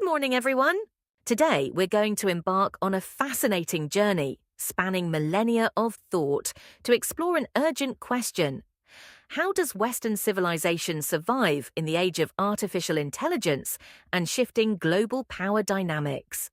Good morning, everyone. Today, we're going to embark on a fascinating journey spanning millennia of thought to explore an urgent question. How does Western civilization survive in the age of artificial intelligence and shifting global power dynamics?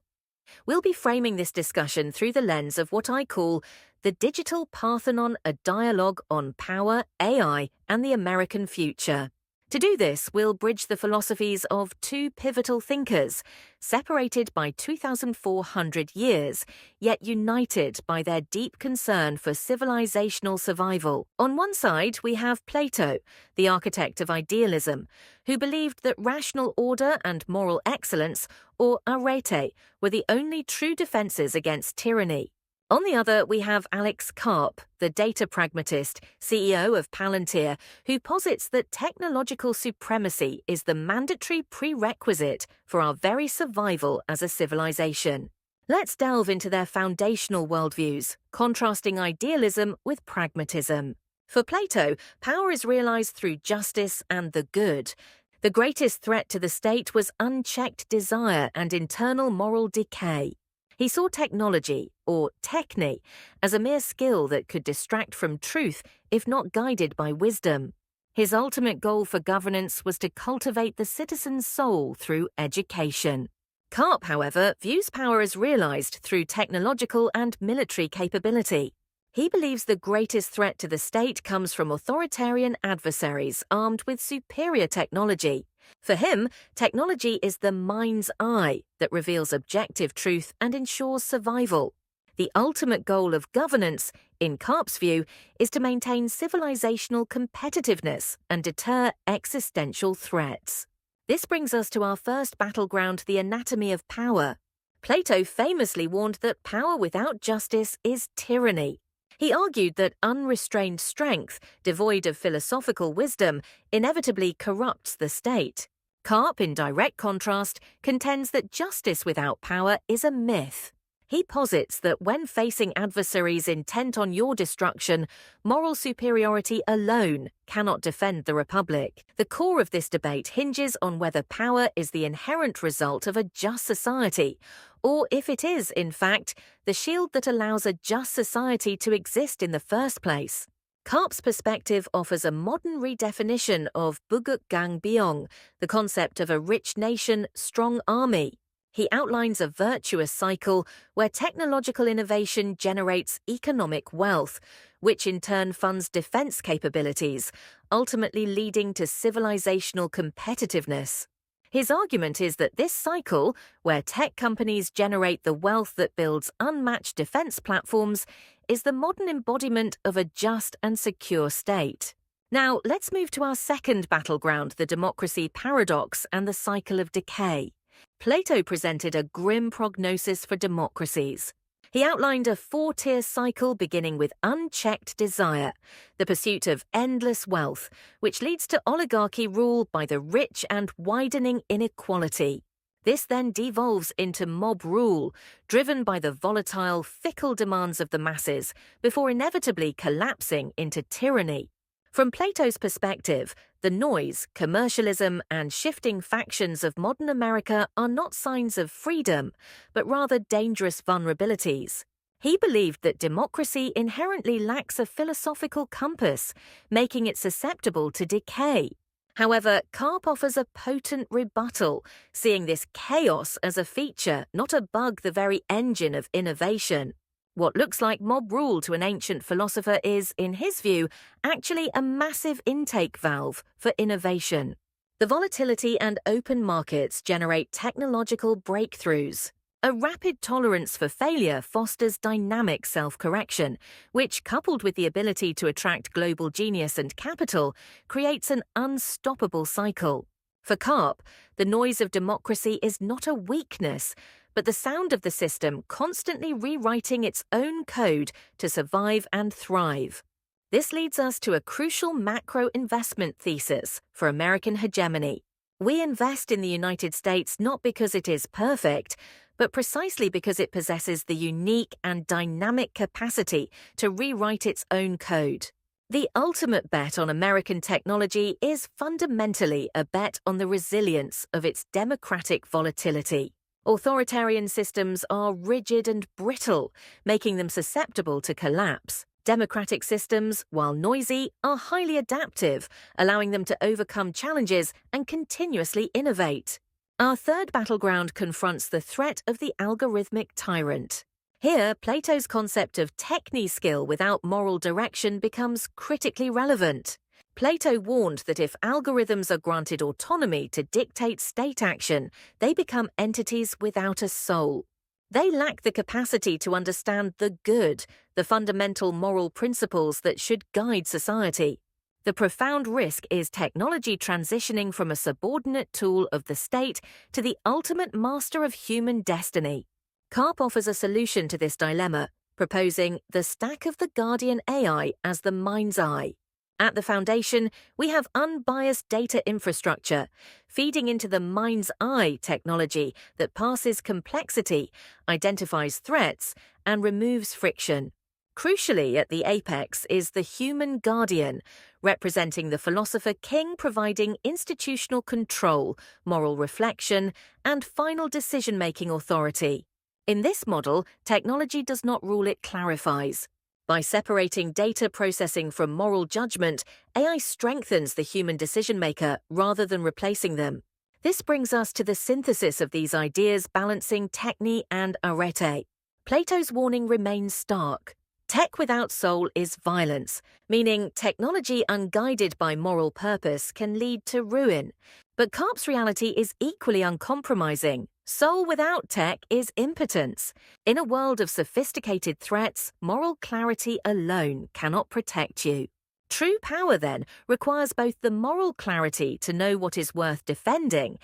We'll be framing this discussion through the lens of what I call the Digital Parthenon, a dialogue on power, AI, and the American future. To do this, we'll bridge the philosophies of two pivotal thinkers, separated by 2,400 years, yet united by their deep concern for civilizational survival. On one side, we have Plato, the architect of idealism, who believed that rational order and moral excellence, or arete, were the only true defenses against tyranny. On the other, we have Alex Karp, the data pragmatist, CEO of Palantir, who posits that technological supremacy is the mandatory prerequisite for our very survival as a civilization. Let's delve into their foundational worldviews, contrasting idealism with pragmatism. For Plato, power is realized through justice and the good. The greatest threat to the state was unchecked desire and internal moral decay. He saw technology, or techne, as a mere skill that could distract from truth if not guided by wisdom. His ultimate goal for governance was to cultivate the citizen's soul through education. Karp, however, views power as realized through technological and military capability. He believes the greatest threat to the state comes from authoritarian adversaries armed with superior technology. For him, technology is the mind's eye that reveals objective truth and ensures survival. The ultimate goal of governance, in Karp's view, is to maintain civilizational competitiveness and deter existential threats. This brings us to our first battleground, the anatomy of power. Plato famously warned that power without justice is tyranny. He argued that unrestrained strength, devoid of philosophical wisdom, inevitably corrupts the state. Karp, in direct contrast, contends that justice without power is a myth. He posits that when facing adversaries intent on your destruction, moral superiority alone cannot defend the Republic. The core of this debate hinges on whether power is the inherent result of a just society, or if it is, in fact, the shield that allows a just society to exist in the first place. Karp's perspective offers a modern redefinition of Bugukgang Byong, the concept of a rich nation, strong army. He outlines a virtuous cycle where technological innovation generates economic wealth, which in turn funds defense capabilities, ultimately leading to civilizational competitiveness. His argument is that this cycle, where tech companies generate the wealth that builds unmatched defense platforms, is the modern embodiment of a just and secure state. Now, let's move to our second battleground, the democracy paradox and the cycle of decay. Plato presented a grim prognosis for democracies. He outlined a four-tier cycle beginning with unchecked desire, the pursuit of endless wealth, which leads to oligarchy rule by the rich and widening inequality. This then devolves into mob rule, driven by the volatile, fickle demands of the masses, before inevitably collapsing into tyranny. From Plato's perspective, the noise, commercialism, and shifting factions of modern America are not signs of freedom, but rather dangerous vulnerabilities. He believed that democracy inherently lacks a philosophical compass, making it susceptible to decay. However, Karp offers a potent rebuttal, seeing this chaos as a feature, not a bug, the very engine of innovation. What looks like mob rule to an ancient philosopher is, in his view, actually a massive intake valve for innovation. The volatility and open markets generate technological breakthroughs. A rapid tolerance for failure fosters dynamic self-correction, which, coupled with the ability to attract global genius and capital, creates an unstoppable cycle. For Karp, the noise of democracy is not a weakness, but the sound of the system constantly rewriting its own code to survive and thrive. This leads us to a crucial macro investment thesis for American hegemony. We invest in the United States not because it is perfect, but precisely because it possesses the unique and dynamic capacity to rewrite its own code. The ultimate bet on American technology is fundamentally a bet on the resilience of its democratic volatility. Authoritarian systems are rigid and brittle, making them susceptible to collapse. Democratic systems, while noisy, are highly adaptive, allowing them to overcome challenges and continuously innovate. Our third battleground confronts the threat of the algorithmic tyrant. Here, Plato's concept of techni-skill without moral direction becomes critically relevant. Plato warned that if algorithms are granted autonomy to dictate state action, they become entities without a soul. They lack the capacity to understand the good, the fundamental moral principles that should guide society. The profound risk is technology transitioning from a subordinate tool of the state to the ultimate master of human destiny. Karp offers a solution to this dilemma, proposing the stack of the guardian AI as the mind's eye. At the foundation, we have unbiased data infrastructure, feeding into the mind's eye technology that passes complexity, identifies threats, and removes friction. Crucially, at the apex is the human guardian, representing the philosopher king, providing institutional control, moral reflection, and final decision-making authority. In this model, technology does not rule, it clarifies. By separating data processing from moral judgment, AI strengthens the human decision-maker rather than replacing them. This brings us to the synthesis of these ideas, balancing techni and arete. Plato's warning remains stark. Tech without soul is violence, meaning technology unguided by moral purpose can lead to ruin. But Karp's reality is equally uncompromising. Soul without tech is impotence. In a world of sophisticated threats, moral clarity alone cannot protect you. True power, then, requires both the moral clarity to know what is worth defending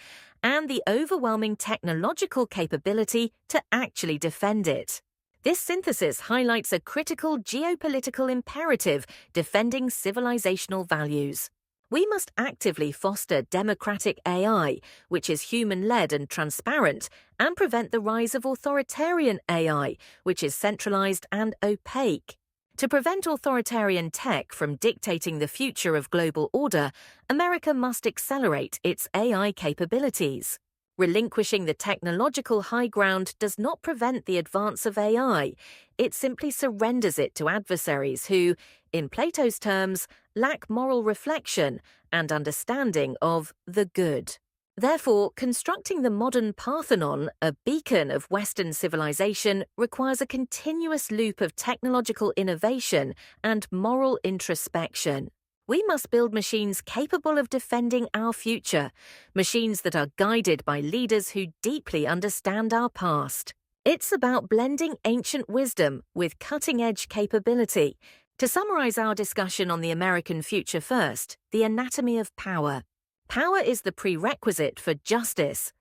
and the overwhelming technological capability to actually defend it. This synthesis highlights a critical geopolitical imperative defending civilizational values. We must actively foster democratic AI, which is human-led and transparent, and prevent the rise of authoritarian AI, which is centralized and opaque. To prevent authoritarian tech from dictating the future of global order, America must accelerate its AI capabilities. Relinquishing the technological high ground does not prevent the advance of AI. It simply surrenders it to adversaries who, in Plato's terms, lack moral reflection and understanding of the good. Therefore, constructing the modern Parthenon, a beacon of Western civilization, requires a continuous loop of technological innovation and moral introspection. We must build machines capable of defending our future, machines that are guided by leaders who deeply understand our past. It's about blending ancient wisdom with cutting-edge capability. To summarize our discussion on the American future first, the anatomy of power. Power is the prerequisite for justice.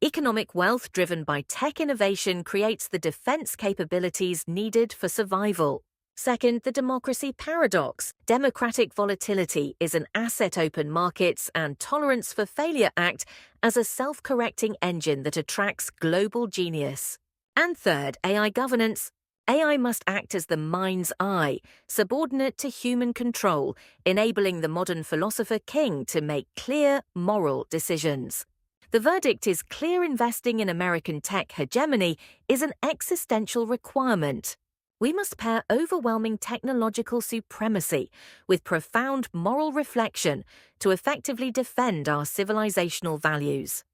Economic wealth driven by tech innovation creates the defense capabilities needed for survival. Second, the democracy paradox. Democratic volatility is an asset open markets and tolerance for failure act as a self-correcting engine that attracts global genius. And third, AI governance. AI must act as the mind's eye, subordinate to human control, enabling the modern philosopher king to make clear, moral decisions. The verdict is clear: investing in American tech hegemony is an existential requirement. We must pair overwhelming technological supremacy with profound moral reflection to effectively defend our civilizational values.